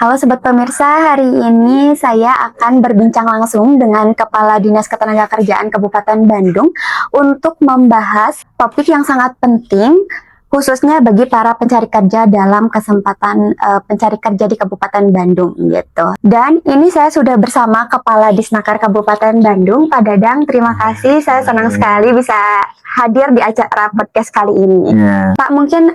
Halo Sobat Pemirsa, hari ini saya akan berbincang langsung dengan Kepala Dinas Ketenagakerjaan Kabupaten Bandung untuk membahas topik yang sangat penting khususnya bagi para pencari kerja dalam kesempatan pencari kerja di Kabupaten Bandung gitu. Dan ini saya sudah bersama Kepala Disnaker Kabupaten Bandung, Pak Dadang. Terima kasih, saya senang sekali bisa hadir di acara podcast kali ini. Pak, mungkin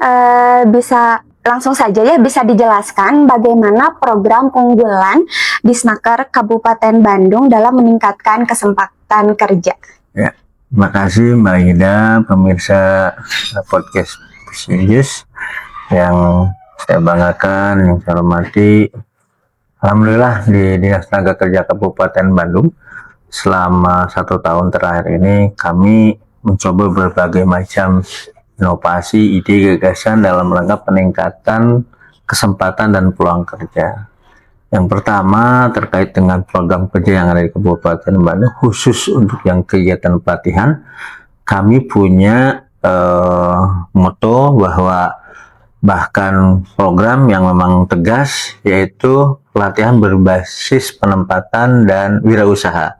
bisa langsung saja ya, bisa dijelaskan bagaimana program unggulan Disnaker Kabupaten Bandung dalam meningkatkan kesempatan kerja. Ya, terima kasih Mbak Ida, pemirsa podcast Presidius yang saya banggakan, yang saya hormati. Alhamdulillah di Dinas Tenaga Kerja Kabupaten Bandung selama 1 tahun terakhir ini kami mencoba berbagai macam inovasi, ide, gagasan dalam rangka peningkatan kesempatan dan peluang kerja. Yang pertama terkait dengan program kerja yang ada di Kabupaten Bandung, khusus untuk yang kegiatan pelatihan, kami punya moto bahwa bahkan program yang memang tegas, yaitu pelatihan berbasis penempatan dan wirausaha,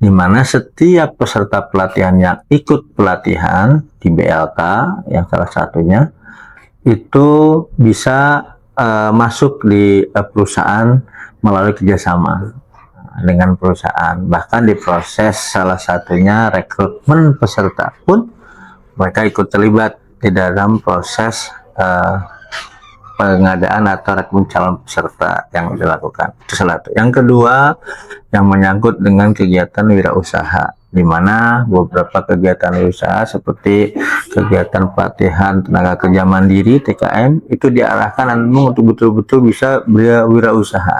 di mana setiap peserta pelatihan yang ikut pelatihan di BLK yang salah satunya itu bisa masuk di perusahaan melalui kerjasama dengan perusahaan. Bahkan di proses salah satunya rekrutmen peserta pun mereka ikut terlibat di dalam proses pengadaan atau rekrutmen calon peserta yang dilakukan. Itu salah satu. Yang kedua, yang menyangkut dengan kegiatan wirausaha, di mana beberapa kegiatan wirausaha seperti kegiatan pelatihan tenaga kerja mandiri (TKM) itu diarahkan untuk betul-betul bisa berwirausaha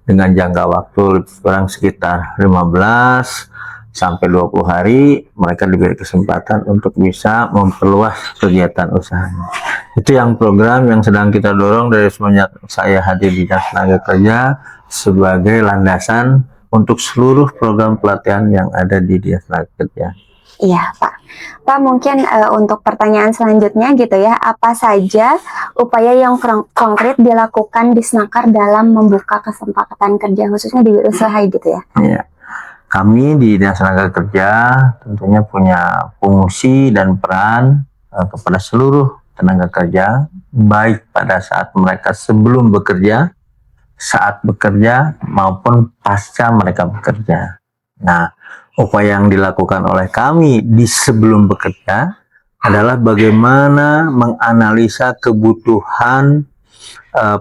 dengan jangka waktu kurang sekitar 15 sampai 20 hari. Mereka diberi kesempatan untuk bisa memperluas kegiatan usahanya. Itu yang program yang sedang kita dorong dari semenjak saya hadir di Dinas Tenaga Kerja sebagai landasan untuk seluruh program pelatihan yang ada di Dinas Tenaga Kerja. Iya, Pak. Pak, mungkin untuk pertanyaan selanjutnya gitu ya, apa saja upaya yang konkret dilakukan Disnaker dalam membuka kesempatan kerja khususnya di wirausaha gitu ya? Iya. Kami di Dinas Tenaga Kerja tentunya punya fungsi dan peran kepada seluruh tenaga kerja, baik pada saat mereka sebelum bekerja, saat bekerja, maupun pasca mereka bekerja. Nah, upaya yang dilakukan oleh kami di sebelum bekerja adalah bagaimana menganalisa kebutuhan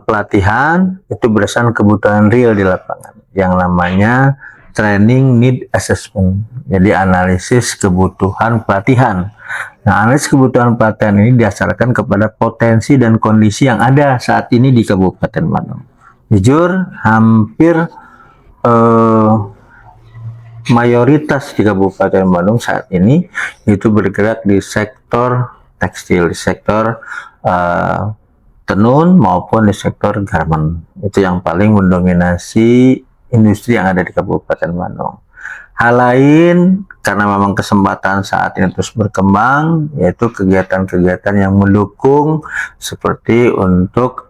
pelatihan itu berdasarkan kebutuhan real di lapangan, yang namanya training need assessment. Jadi analisis kebutuhan pelatihan. Nah, analisis kebutuhan pelatihan ini didasarkan kepada potensi dan kondisi yang ada saat ini di Kabupaten Bandung. Jujur, hampir mayoritas di Kabupaten Bandung saat ini itu bergerak di sektor tekstil, di sektor tenun maupun di sektor garment. Itu yang paling mendominasi industri yang ada di Kabupaten Bandung. Hal lain, karena memang kesempatan saat ini terus berkembang, yaitu kegiatan-kegiatan yang mendukung seperti untuk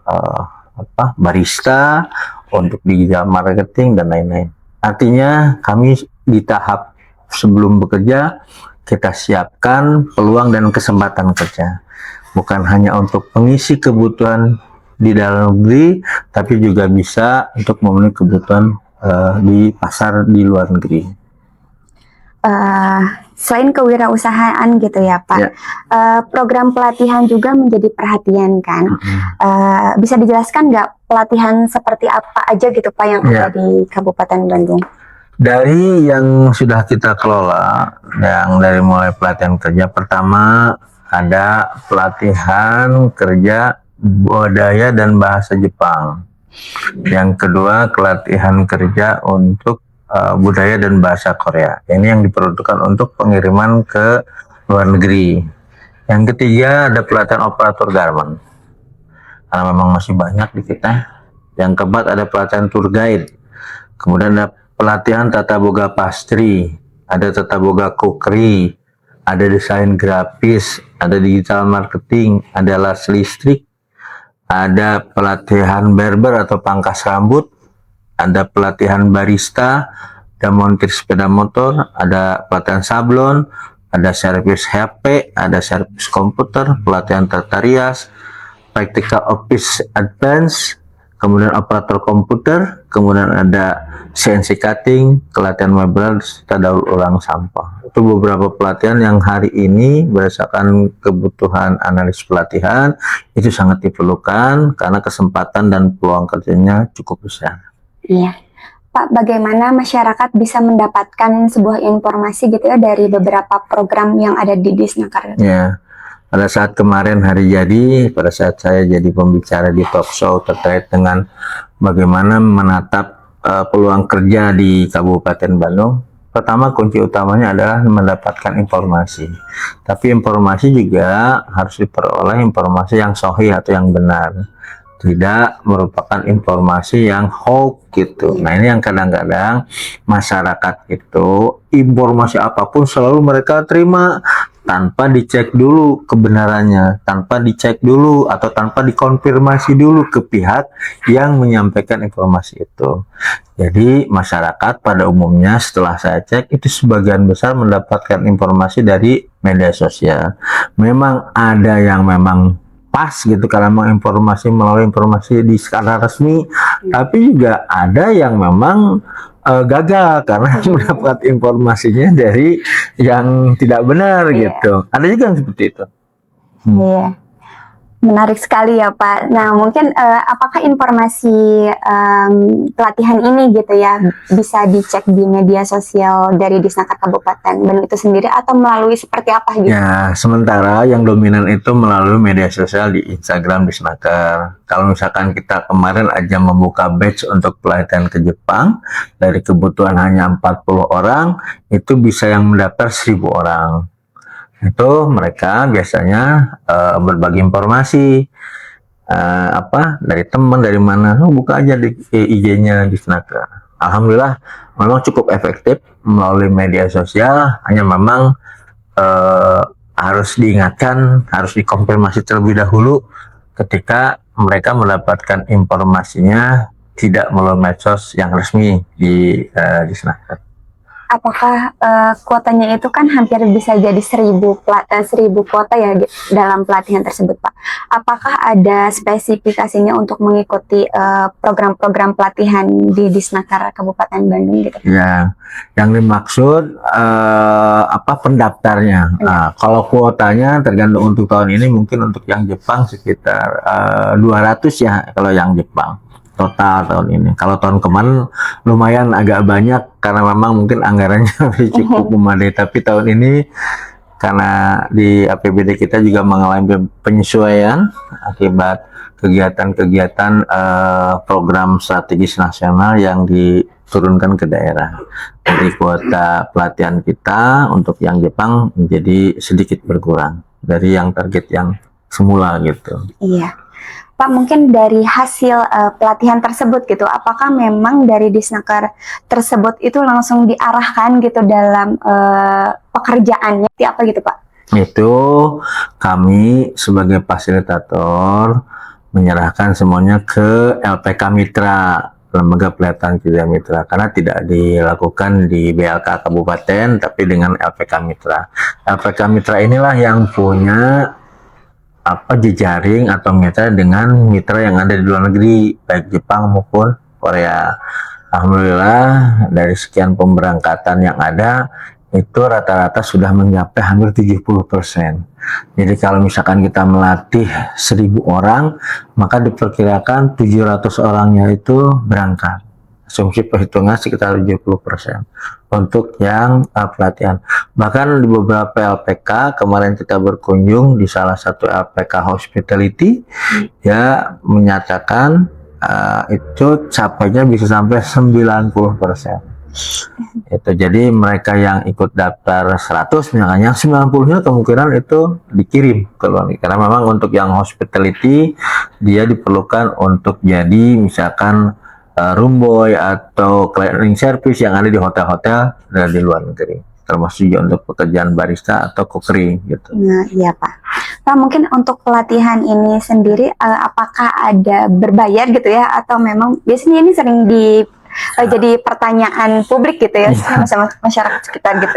barista, untuk digital marketing dan lain-lain. Artinya kami di tahap sebelum bekerja kita siapkan peluang dan kesempatan kerja, bukan hanya untuk mengisi kebutuhan di dalam negeri, tapi juga bisa untuk memenuhi kebutuhan di pasar di luar negeri. Selain kewirausahaan gitu ya Pak, program pelatihan juga menjadi perhatian kan. Bisa dijelaskan nggak pelatihan seperti apa aja gitu Pak yang ada di Kabupaten Bandung? Dari yang sudah kita kelola, yang dari mulai pelatihan kerja, pertama ada pelatihan kerja budaya dan bahasa Jepang. Yang kedua, pelatihan kerja untuk budaya dan bahasa Korea. Ini yang diperuntukkan untuk pengiriman ke luar negeri. Yang ketiga, ada pelatihan operator garment, karena memang masih banyak di kita. Yang keempat, ada pelatihan tour guide. Kemudian ada pelatihan tata boga pastry, ada tata boga cookery, ada desain grafis, ada digital marketing, ada las listrik, ada pelatihan barber atau pangkas rambut, ada pelatihan barista, ada montir sepeda motor, ada pelatihan sablon, ada servis HP, ada servis komputer, pelatihan tata rias, practical office advance, kemudian operator komputer, kemudian ada CNC cutting, pelatihan mebel, serta daur ulang sampah. Itu beberapa pelatihan yang hari ini berdasarkan kebutuhan analis pelatihan itu sangat diperlukan karena kesempatan dan peluang kerjanya cukup besar. Iya. Pak, bagaimana masyarakat bisa mendapatkan sebuah informasi gitu ya dari beberapa program yang ada di Disnaker? Ya, pada saat kemarin hari jadi, pada saat saya jadi pembicara di talk show terkait dengan bagaimana menatap peluang kerja di Kabupaten Bandung, pertama kunci utamanya adalah mendapatkan informasi. Tapi informasi juga harus diperoleh informasi yang sahih atau yang benar, tidak merupakan informasi yang hoax gitu. Nah, ini yang kadang-kadang masyarakat itu informasi apapun selalu mereka terima tanpa dicek dulu kebenarannya, tanpa dicek dulu atau tanpa dikonfirmasi dulu ke pihak yang menyampaikan informasi itu. Jadi masyarakat pada umumnya setelah saya cek itu sebagian besar mendapatkan informasi dari media sosial. Memang ada yang memang pas gitu karena menginformasi melalui informasi di skala resmi, tapi juga ada yang memang gagal karena mendapat informasinya dari yang tidak benar gitu. Ada juga yang seperti itu. Iya, menarik sekali ya Pak. Nah mungkin apakah informasi pelatihan ini gitu ya bisa dicek di media sosial dari Disnaker Kabupaten Bandung itu sendiri atau melalui seperti apa gitu? Ya, sementara yang dominan itu melalui media sosial di Instagram Disnaker. Kalau misalkan kita kemarin aja membuka batch untuk pelatihan ke Jepang, dari kebutuhan hanya 40 orang, itu bisa yang mendaftar 1000 orang. Itu mereka biasanya berbagi informasi, dari teman, dari mana, buka aja di IG-nya Disnaker. Alhamdulillah, memang cukup efektif melalui media sosial, hanya memang harus diingatkan, harus dikonfirmasi terlebih dahulu ketika mereka mendapatkan informasinya tidak melalui medsos yang resmi di Disnaker. Apakah kuotanya itu kan hampir bisa jadi 1000 kuota ya dalam pelatihan tersebut Pak? Apakah ada spesifikasinya untuk mengikuti program-program pelatihan di Disnaker Kabupaten Bandung gitu? Ya, yang dimaksud pendaftarnya. Nah, kalau kuotanya tergantung untuk tahun ini mungkin untuk yang Jepang sekitar 200 ya kalau yang Jepang. Total tahun ini. Kalau tahun kemarin lumayan agak banyak karena memang mungkin anggarannya lebih cukup memadai. Tapi tahun ini karena di APBD kita juga mengalami penyesuaian akibat kegiatan-kegiatan program strategis nasional yang diturunkan ke daerah. Jadi kuota pelatihan kita untuk yang Jepang menjadi sedikit berkurang dari yang target yang semula gitu. Iya. Pak, mungkin dari hasil pelatihan tersebut gitu, apakah memang dari Disnaker tersebut itu langsung diarahkan gitu dalam pekerjaannya, apa gitu Pak? Itu kami sebagai fasilitator menyerahkan semuanya ke LPK Mitra, Lembaga Pelatihan Kerja Mitra, karena tidak dilakukan di BLK Kabupaten, tapi dengan LPK Mitra. LPK Mitra inilah yang punya jejaring atau mitra dengan mitra yang ada di luar negeri, baik Jepang maupun Korea. Alhamdulillah dari sekian pemberangkatan yang ada itu rata-rata sudah mencapai hampir 70%. Jadi kalau misalkan kita melatih 1000 orang, maka diperkirakan 700 orangnya itu berangkat. Asumsi perhitungan sekitar 70% untuk yang pelatihan. Bahkan di beberapa LPK kemarin kita berkunjung di salah satu LPK Hospitality, ya menyatakan itu capainya bisa sampai 90%. Itu jadi mereka yang ikut daftar 100 misalnya, yang 90-nya kemungkinan itu dikirim ke luar negeri. Karena memang untuk yang hospitality dia diperlukan untuk jadi misalkan room boy atau cleaning service yang ada di hotel-hotel dari luar negeri, termasuk juga untuk pekerjaan barista atau cookery gitu. Nah, iya Pak. Pak, mungkin untuk pelatihan ini sendiri apakah ada berbayar gitu ya, atau memang biasanya ini sering jadi pertanyaan publik gitu ya sama masyarakat sekitar gitu.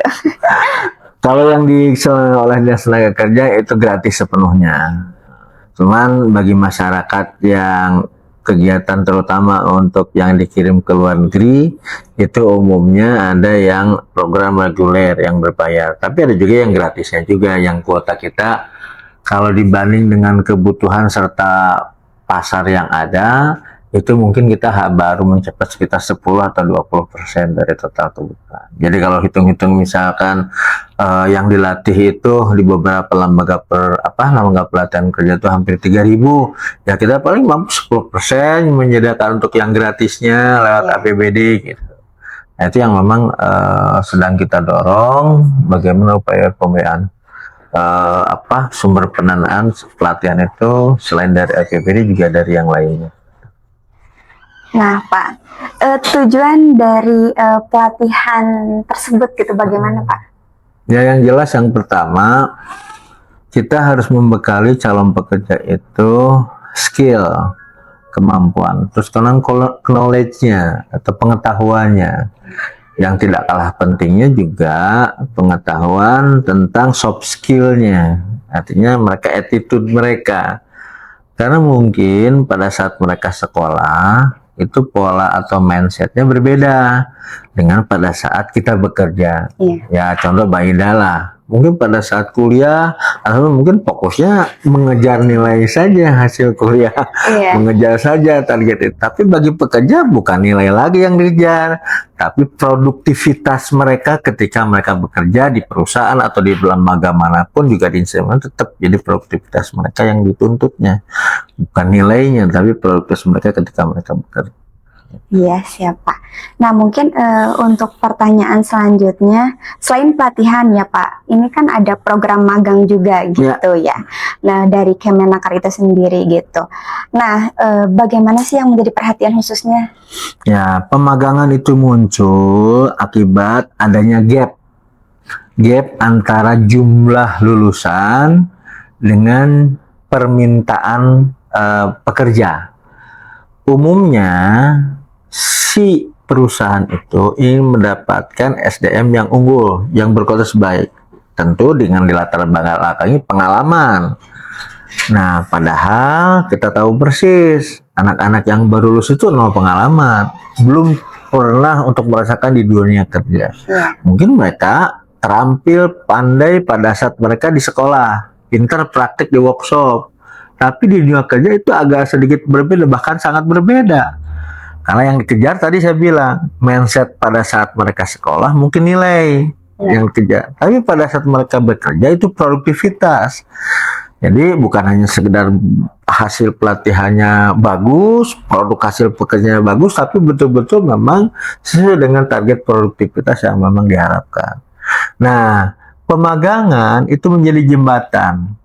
Kalau yang diselenggarakan oleh Dinas Tenaga Kerja itu gratis sepenuhnya. Cuman bagi masyarakat yang kegiatan terutama untuk yang dikirim ke luar negeri itu umumnya ada yang program reguler yang berbayar, tapi ada juga yang gratisnya juga. Yang kuota kita kalau dibanding dengan kebutuhan serta pasar yang ada itu mungkin kita baru mencapai sekitar 10 atau 20% dari total kebutuhan. Jadi kalau hitung-hitung misalkan yang dilatih itu di beberapa lembaga lembaga pelatihan kerja itu hampir 3.000, ya kita paling mampu 10% menyediakan untuk yang gratisnya lewat APBD gitu. Nah, itu yang memang sedang kita dorong, bagaimana upaya pembiayaan sumber pendanaan pelatihan itu selain dari APBD juga dari yang lainnya. Nah, Pak, tujuan dari pelatihan tersebut gitu bagaimana, Pak? Ya, yang jelas yang pertama kita harus membekali calon pekerja itu skill, kemampuan, terus knowledge-nya atau pengetahuannya. Yang tidak kalah pentingnya juga pengetahuan tentang soft skill-nya, artinya mereka attitude mereka. Karena mungkin pada saat mereka sekolah itu pola atau mindsetnya berbeda dengan pada saat kita bekerja. Ya contoh Mbak Ida lah, mungkin pada saat kuliah atau mungkin fokusnya mengejar nilai saja hasil kuliah, mengejar saja target itu. Tapi bagi pekerja bukan nilai lagi yang dikejar, tapi produktivitas mereka ketika mereka bekerja di perusahaan atau di lembaga manapun juga di instansi tetap jadi produktivitas mereka yang dituntutnya, bukan nilainya tapi produktivitas mereka ketika mereka bekerja. Iya, siap Pak. Nah, mungkin untuk pertanyaan selanjutnya, selain pelatihan ya Pak, ini kan ada program magang juga gitu ya. Nah, dari Kemenaker itu sendiri gitu. Nah, bagaimana sih yang menjadi perhatian khususnya? Ya, pemagangan itu muncul akibat adanya gap antara jumlah lulusan dengan permintaan pekerja. Umumnya si perusahaan itu ingin mendapatkan SDM yang unggul, yang berkualitas baik, tentu dengan dilatar belakangi pengalaman. Nah, padahal kita tahu persis anak-anak yang baru lulus itu nol pengalaman, belum pernah untuk merasakan di dunia kerja. Mungkin mereka terampil pandai pada saat mereka di sekolah, pintar praktik di workshop, tapi di dunia kerja itu agak sedikit berbeda, bahkan sangat berbeda. Karena yang dikejar tadi saya bilang, mindset pada saat mereka sekolah mungkin nilai yang dikejar. Tapi pada saat mereka bekerja itu produktivitas. Jadi bukan hanya sekedar hasil pelatihannya bagus, produk hasil pekerjaannya bagus, tapi betul-betul memang sesuai dengan target produktivitas yang memang diharapkan. Nah, pemagangan itu menjadi jembatan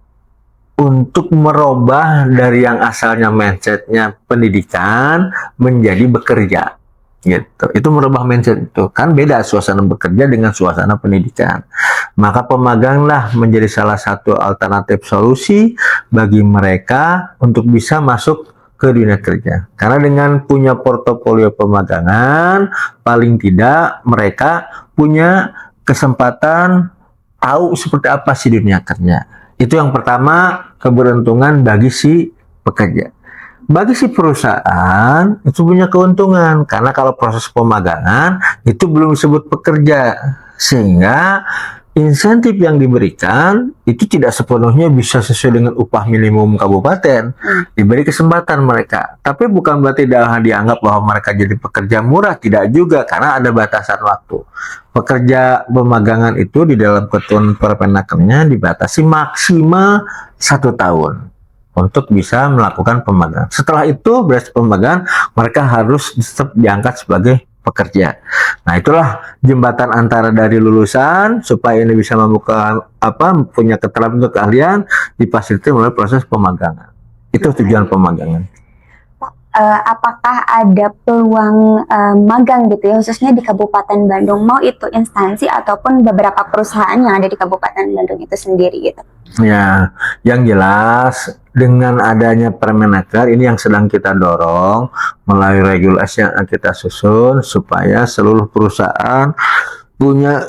untuk merubah dari yang asalnya mindsetnya pendidikan menjadi bekerja, gitu. Itu merubah mindset itu, kan beda suasana bekerja dengan suasana pendidikan. Maka pemaganglah menjadi salah satu alternatif solusi bagi mereka untuk bisa masuk ke dunia kerja. Karena dengan punya portofolio pemagangan, paling tidak mereka punya kesempatan tahu seperti apa sih dunia kerja. Itu yang pertama, keberuntungan bagi si pekerja. Bagi si perusahaan, itu punya keuntungan. Karena kalau proses pemagangan, itu belum disebut pekerja. Sehingga insentif yang diberikan, itu tidak sepenuhnya bisa sesuai dengan upah minimum kabupaten. Diberi kesempatan mereka. Tapi bukan berarti dianggap bahwa mereka jadi pekerja murah. Tidak juga, karena ada batasan waktu. Pekerja pemagangan itu di dalam ketentuan Permenakernya dibatasi maksimal 1 tahun untuk bisa melakukan pemagangan. Setelah itu beres pemagangan, mereka harus tetap diangkat sebagai pekerja. Nah, itulah jembatan antara dari lulusan supaya ini bisa membuka punya keterampilan keahlian difasilitasi melalui proses pemagangan. Itu tujuan pemagangan. apakah ada peluang magang gitu ya, khususnya di Kabupaten Bandung, mau itu instansi ataupun beberapa perusahaan yang ada di Kabupaten Bandung itu sendiri gitu. Ya, yang jelas dengan adanya Permenaker ini yang sedang kita dorong melalui regulasi yang kita susun supaya seluruh perusahaan punya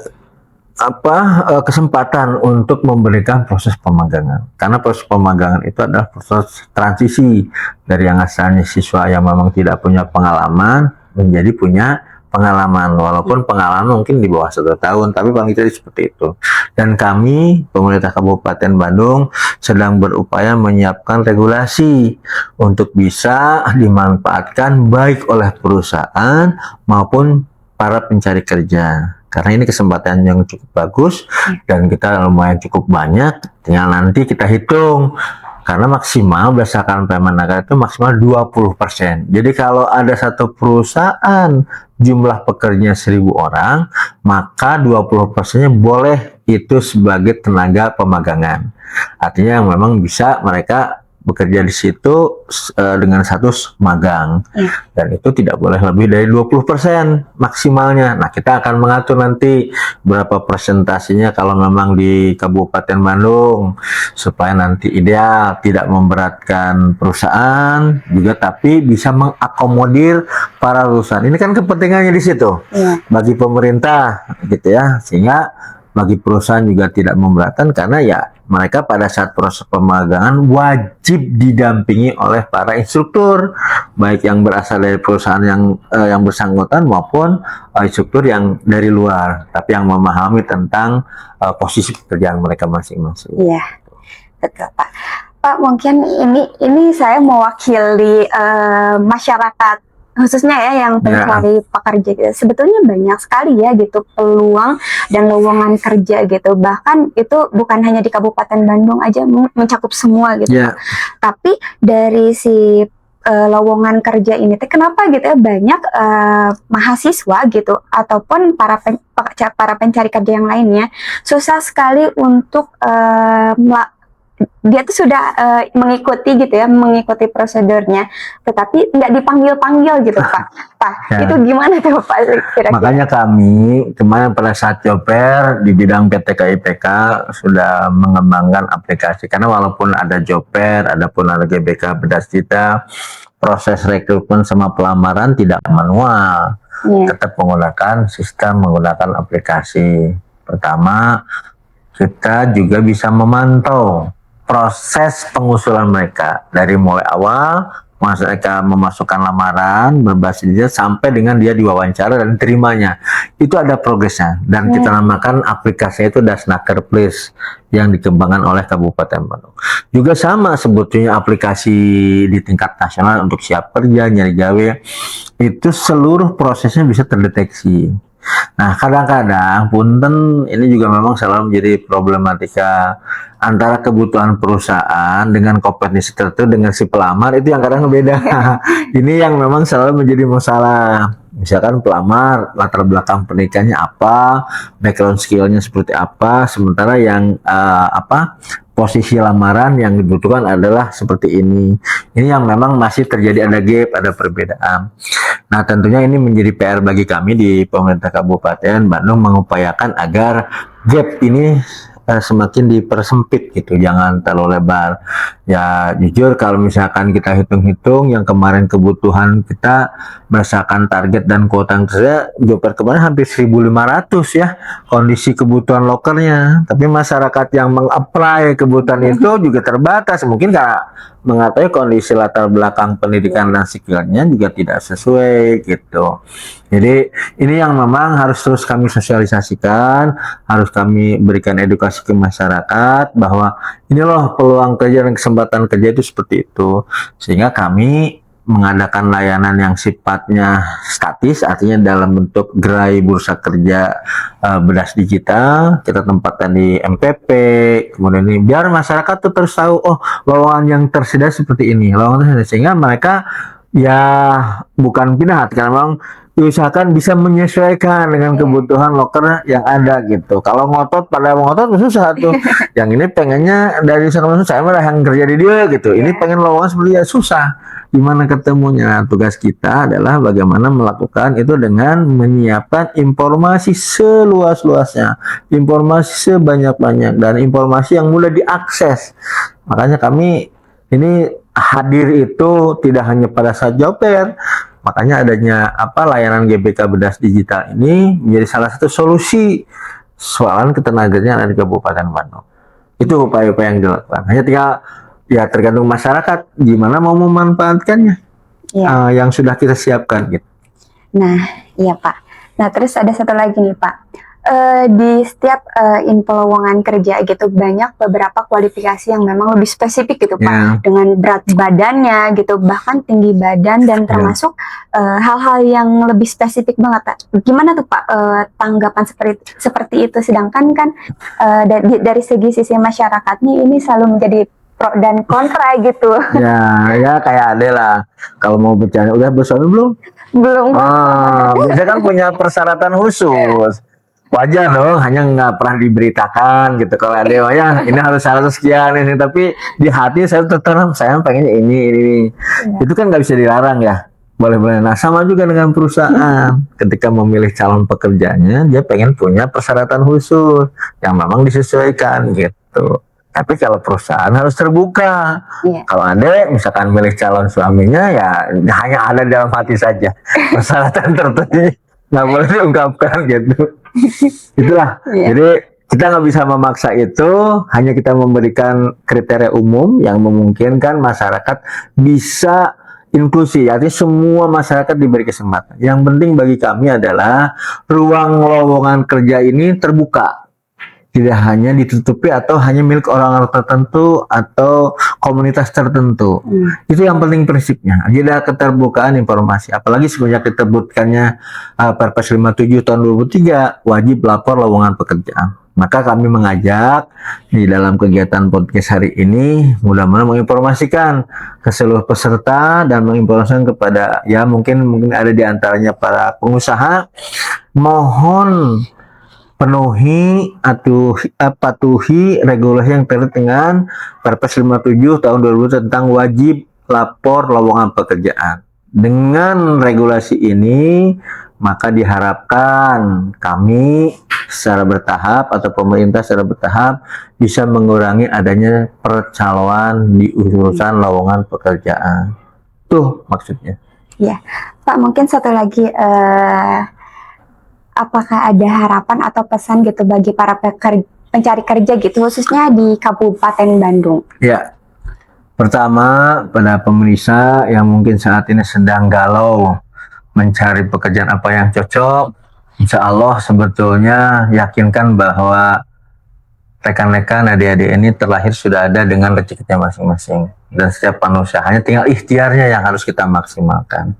kesempatan untuk memberikan proses pemagangan. Karena proses pemagangan itu adalah proses transisi dari yang asalnya siswa yang memang tidak punya pengalaman menjadi punya pengalaman, walaupun pengalaman mungkin di bawah 1 tahun, tapi paling tidak seperti itu. Dan kami, pemerintah Kabupaten Bandung, sedang berupaya menyiapkan regulasi untuk bisa dimanfaatkan baik oleh perusahaan maupun para pencari kerja. Karena ini kesempatan yang cukup bagus dan kita lumayan cukup banyak, tinggal nanti kita hitung. Karena maksimal berdasarkan Permenaker itu maksimal 20%. Jadi kalau ada satu perusahaan jumlah pekerjanya 1.000 orang, maka 20%-nya boleh itu sebagai tenaga pemagangan. Artinya memang bisa mereka bekerja di situ dengan status magang. Dan itu tidak boleh lebih dari 20% maksimalnya. Nah, kita akan mengatur nanti berapa persentasinya kalau memang di Kabupaten Bandung, supaya nanti ideal, tidak memberatkan perusahaan juga, tapi bisa mengakomodir para lulusan. Ini kan kepentingannya di situ bagi pemerintah gitu ya, sehingga bagi perusahaan juga tidak memberatkan, karena ya mereka pada saat proses pemagangan wajib didampingi oleh para instruktur, baik yang berasal dari perusahaan yang bersangkutan maupun instruktur yang dari luar, tapi yang memahami tentang posisi pekerjaan mereka masing-masing. Iya, betul Pak. Pak, mungkin ini saya mewakili masyarakat, khususnya ya yang pencari pekerja gitu. Sebetulnya banyak sekali ya gitu peluang dan lowongan kerja gitu. Bahkan itu bukan hanya di Kabupaten Bandung aja, mencakup semua gitu. Tapi dari si lowongan kerja ini kenapa gitu ya banyak mahasiswa gitu ataupun para pencari kerja yang lainnya susah sekali untuk dia tuh sudah mengikuti gitu ya, mengikuti prosedurnya, tetapi nggak dipanggil-panggil gitu Pak. Itu gimana tuh Pak kira-kira? Makanya kami kemarin pada saat Joper di bidang PTK/IPK sudah mengembangkan aplikasi, karena walaupun ada Joper, adapun ada GBK Berdascita, proses rekrutmen sama pelamaran tidak manual, tetap menggunakan sistem, menggunakan aplikasi. Pertama, kita juga bisa memantau proses pengusulan mereka dari mulai awal mereka memasukkan lamaran berbasis dia sampai dengan dia diwawancara dan terimanya. Itu ada progresnya, dan kita namakan aplikasi itu Dasnaker Plus yang dikembangkan oleh Kabupaten Bandung. Juga sama sebetulnya aplikasi di tingkat nasional untuk siap kerja, nyari gawe, itu seluruh prosesnya bisa terdeteksi. Nah, kadang-kadang punten ini juga memang selalu menjadi problematika antara kebutuhan perusahaan dengan kompetensi tertentu dengan si pelamar, itu yang kadang beda. Ini yang memang selalu menjadi masalah. Misalkan pelamar latar belakang pendidikannya apa, background skillnya seperti apa, sementara yang posisi lamaran yang dibutuhkan adalah seperti ini. Ini yang memang masih terjadi, ada gap, ada perbedaan. Nah, tentunya ini menjadi PR bagi kami di pemerintah Kabupaten Bandung mengupayakan agar gap ini semakin dipersempit gitu, jangan terlalu lebar. Ya jujur kalau misalkan kita hitung-hitung yang kemarin kebutuhan kita berdasarkan target dan kuota yang tersedia, Joper kemarin hampir 1.500 ya kondisi kebutuhan lokernya. Tapi masyarakat yang mengapply kebutuhan itu juga terbatas, mungkin karena mengetahui kondisi latar belakang pendidikan dan skillnya juga tidak sesuai gitu. Jadi ini yang memang harus terus kami sosialisasikan, harus kami berikan edukasi ke masyarakat bahwa ini loh peluang kerja dan kesempatan kerja itu seperti itu, sehingga kami mengadakan layanan yang sifatnya statis, artinya dalam bentuk gerai bursa kerja berdas digital, kita tempatkan di MPP, kemudian ini biar masyarakat tuh terus tahu, oh lowongan yang tersedia seperti ini, lowongan tersedia, sehingga mereka ya bukan pindah hati, karena memang diusahakan bisa menyesuaikan dengan kebutuhan loker yang ada gitu. Kalau ngotot pada ngotot susah tuh. Yang ini pengennya dari sana saya malah yang kerja di dia gitu. Ini pengen lowongan seperti ya susah. Gimana ketemunya? Tugas kita adalah bagaimana melakukan itu dengan menyiapkan informasi seluas-luasnya, informasi sebanyak-banyak, dan informasi yang mudah diakses. Makanya kami ini hadir itu tidak hanya pada saat job fair. Makanya adanya layanan GBK Bedas Digital ini menjadi salah satu solusi soalan ketenagakerjaan di Kabupaten Bandung. Itu upaya-upaya yang dilakukan. Hanya tinggal ya tergantung masyarakat gimana mau memanfaatkannya yang sudah kita siapkan gitu. Nah, iya Pak. Nah, terus ada satu lagi nih Pak. Di setiap info lowongan kerja gitu banyak beberapa kualifikasi yang memang lebih spesifik gitu Pak, dengan berat badannya gitu, bahkan tinggi badan dan termasuk hal-hal yang lebih spesifik banget Pak. Gimana tuh Pak tanggapan seperti itu? Sedangkan kan dari sisi masyarakat nih ini selalu menjadi pro dan kontra gitu. Ya kayak Ade lah. Kalau mau bercanda, udah bersuami belum? Belum. Biasanya kan punya persyaratan khusus. Wajar dong, hanya nggak pernah diberitakan gitu. Kalau ada ya ini harus syarat sekian ini, tapi di hati saya tertanam saya pengennya ini. Itu kan nggak bisa dilarang ya, boleh. Nah sama juga dengan perusahaan, ketika memilih calon pekerjanya dia pengen punya persyaratan khusus yang memang disesuaikan gitu. Tapi kalau perusahaan harus terbuka. Kalau ada misalkan milih calon suaminya ya hanya ada dalam hati saja, persyaratan tertentu nggak boleh diungkapkan gitu. Itulah. Jadi kita nggak bisa memaksa itu, hanya kita memberikan kriteria umum yang memungkinkan masyarakat bisa inklusi. Artinya semua masyarakat diberi kesempatan. Yang penting bagi kami adalah ruang lowongan kerja ini terbuka. Tidak hanya ditutupi atau hanya milik orang-orang tertentu atau komunitas tertentu. Itu yang penting prinsipnya. Jadi ada keterbukaan informasi. Apalagi semenjak diterbitkannya Perpres 57 tahun 2003 wajib lapor lowongan pekerjaan. Maka kami mengajak di dalam kegiatan podcast hari ini mudah-mudahan menginformasikan ke seluruh peserta dan menginformasikan kepada ya mungkin ada di antaranya para pengusaha, mohon penuhi atau patuhi regulasi yang terkait dengan Perpres 57 tahun 2000 tentang wajib lapor lowongan pekerjaan. Dengan regulasi ini, maka diharapkan kami secara bertahap atau pemerintah secara bertahap bisa mengurangi adanya percaloan di urusan lowongan pekerjaan. Tuh maksudnya. Ya, Pak, mungkin satu lagi apakah ada harapan atau pesan gitu bagi para pencari kerja gitu, khususnya di Kabupaten Bandung? Ya, pertama pada pemirsa yang mungkin saat ini sedang galau mencari pekerjaan apa yang cocok, insya Allah sebetulnya yakinkan bahwa rekan-rekan adik-adik ini terlahir sudah ada dengan rezekinya masing-masing, dan setiap manusia hanya tinggal ikhtiarnya yang harus kita maksimalkan.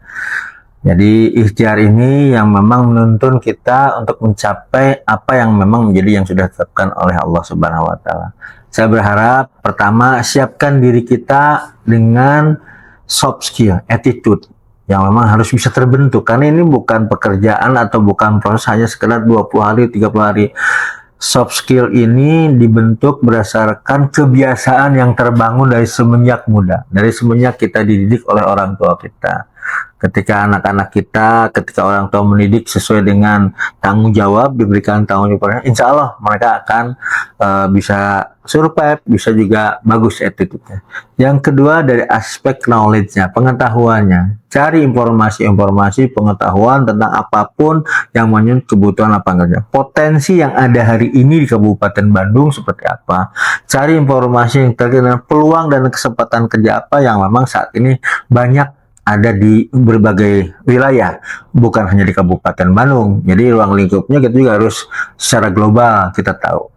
Jadi ikhtiar ini yang memang menuntun kita untuk mencapai apa yang memang menjadi yang sudah ditetapkan oleh Allah Subhanahu wa taala. Saya berharap pertama siapkan diri kita dengan soft skill, attitude yang memang harus bisa terbentuk, karena ini bukan pekerjaan atau bukan proses hanya sekedar 20 hari, 30 hari. Soft skill ini dibentuk berdasarkan kebiasaan yang terbangun dari semenjak muda, dari semenjak kita dididik oleh orang tua kita. Ketika anak-anak kita, ketika orang tua mendidik sesuai dengan tanggung jawab, diberikan tanggung jawabnya, insya Allah mereka akan bisa survive, bisa juga bagus attitude-nya. Yang kedua dari aspek knowledge-nya, pengetahuannya. Cari informasi-informasi, pengetahuan tentang apapun yang menyangkut kebutuhan lapangan kerja. Potensi yang ada hari ini di Kabupaten Bandung seperti apa. Cari informasi yang terkait dengan peluang dan kesempatan kerja apa yang memang saat ini banyak ada di berbagai wilayah, bukan hanya di Kabupaten Bandung. Jadi ruang lingkupnya kita juga harus secara global kita tahu.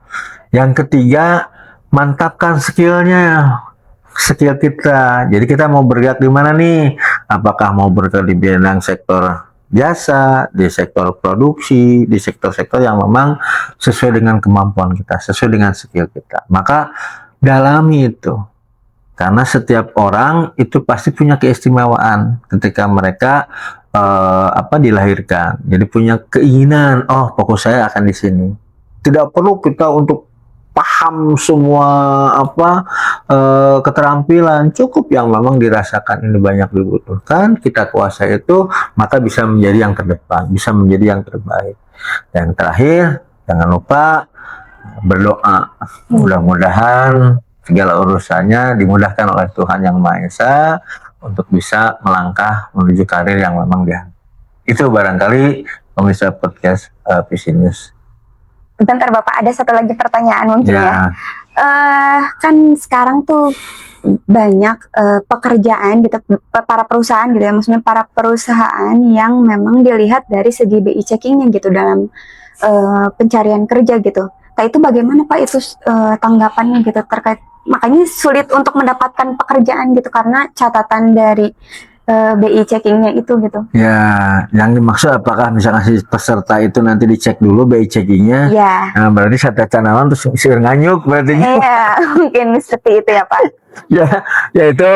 Yang ketiga, mantapkan skillnya, skill kita. Jadi kita mau bergerak di mana nih? Apakah mau bergerak di bidang sektor jasa, di sektor produksi, di sektor-sektor yang memang sesuai dengan kemampuan kita, sesuai dengan skill kita. Maka dalami itu. Karena setiap orang itu pasti punya keistimewaan ketika mereka dilahirkan. Jadi punya keinginan, oh fokus saya akan di sini. Tidak perlu kita untuk paham semua keterampilan, cukup yang memang dirasakan ini banyak dibutuhkan, kita kuasai itu, maka bisa menjadi yang terdepan, bisa menjadi yang terbaik. Dan terakhir, jangan lupa berdoa. Mudah-mudahan segala urusannya dimudahkan oleh Tuhan Yang Maha Esa untuk bisa melangkah menuju karir yang memang dia. Itu barangkali pemirsa podcast Visi News. Bentar Bapak, ada satu lagi pertanyaan mungkin ya. Ya, Kan sekarang tuh banyak pekerjaan gitu, para perusahaan gitu ya, maksudnya para perusahaan yang memang dilihat dari segi BI checkingnya gitu dalam pencarian kerja gitu. Nah itu bagaimana Pak itu tanggapannya gitu terkait, makanya sulit untuk mendapatkan pekerjaan gitu karena catatan dari BI checkingnya itu gitu. ya, yang dimaksud apakah misalkan si peserta itu nanti dicek dulu BI checkingnya, Ya, nah, berarti saya canalan terus sir nganyuk berarti. iya mungkin seperti itu ya Pak. Ya itu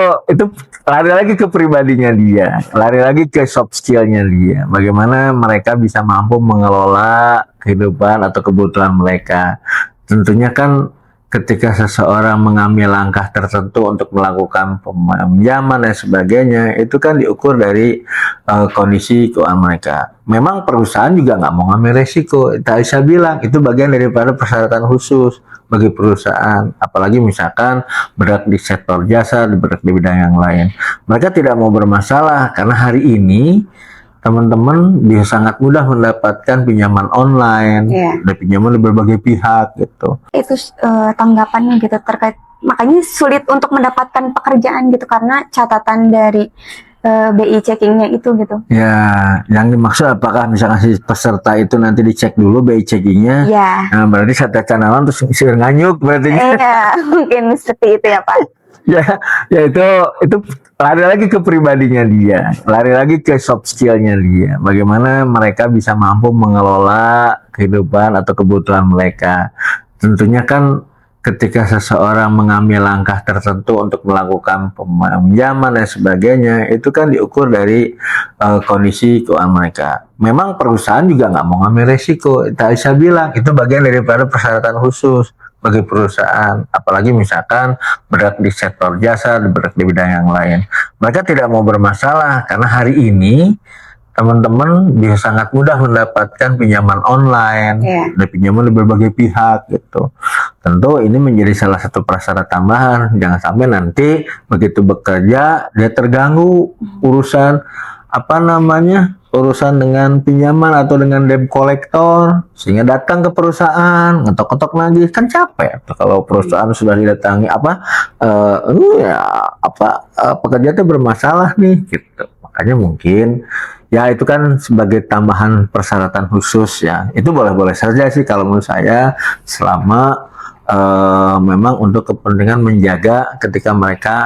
lari lagi ke pribadinya dia, lari lagi ke soft skillnya dia. Bagaimana mereka bisa mampu mengelola kehidupan atau kebutuhan mereka. Tentunya kan ketika seseorang mengambil langkah tertentu untuk melakukan peminjaman dan sebagainya, itu kan diukur dari kondisi keuangan mereka. Memang perusahaan juga nggak mau ngambil resiko. Tak bisa bilang itu bagian daripada persyaratan khusus bagi perusahaan. Apalagi misalkan bergerak di sektor jasa, bergerak di bidang yang lain. Mereka tidak mau bermasalah karena hari ini teman-teman bisa sangat mudah mendapatkan pinjaman online, dan pinjaman dari berbagai pihak gitu. Itu tanggapannya gitu terkait, makanya sulit untuk mendapatkan pekerjaan gitu karena catatan dari BI checkingnya itu gitu. Ya, yang dimaksud apakah misalkan si peserta itu nanti dicek dulu BI checkingnya, Ya, nah, berarti saya canalan terus sir nganyuk berarti. iya mungkin seperti itu ya Pak. Ya itu lari lagi ke pribadinya dia, lari lagi ke soft skillnya dia. Bagaimana mereka bisa mampu mengelola kehidupan atau kebutuhan mereka. Tentunya kan ketika seseorang mengambil langkah tertentu untuk melakukan peminjaman dan sebagainya, itu kan diukur dari kondisi keuangan mereka. Memang perusahaan juga nggak mau ngambil resiko. Tak bisa bilang itu bagian daripada persyaratan khusus bagi perusahaan, apalagi misalkan bergerak di sektor jasa, bergerak di bidang yang lain. Mereka tidak mau bermasalah karena hari ini teman-teman bisa sangat mudah mendapatkan pinjaman online, dan pinjaman dari berbagai pihak gitu. Tentu ini menjadi salah satu prasyarat tambahan. Jangan sampai nanti begitu bekerja dia terganggu urusan urusan dengan pinjaman atau dengan debt collector, sehingga datang ke perusahaan ngetok-ngetok lagi, kan capek kalau perusahaan sudah didatangi pekerja itu bermasalah nih gitu. Makanya mungkin ya itu kan sebagai tambahan persyaratan khusus ya, itu boleh-boleh saja sih kalau menurut saya, selama memang untuk kepentingan menjaga ketika mereka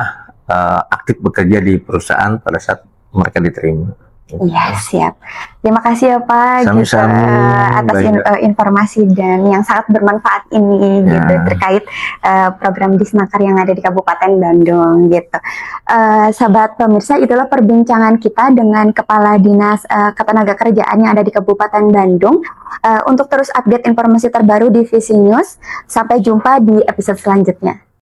aktif bekerja di perusahaan pada saat mereka diterima. Iya, siap. Terima kasih ya Pak gitu, atas informasi dan yang sangat bermanfaat ini gitu terkait program Disnaker yang ada di Kabupaten Bandung gitu. Sahabat pemirsa, itulah perbincangan kita dengan Kepala Dinas Ketenagakerjaan yang ada di Kabupaten Bandung. Untuk terus update informasi terbaru di Visi News. Sampai jumpa di episode selanjutnya.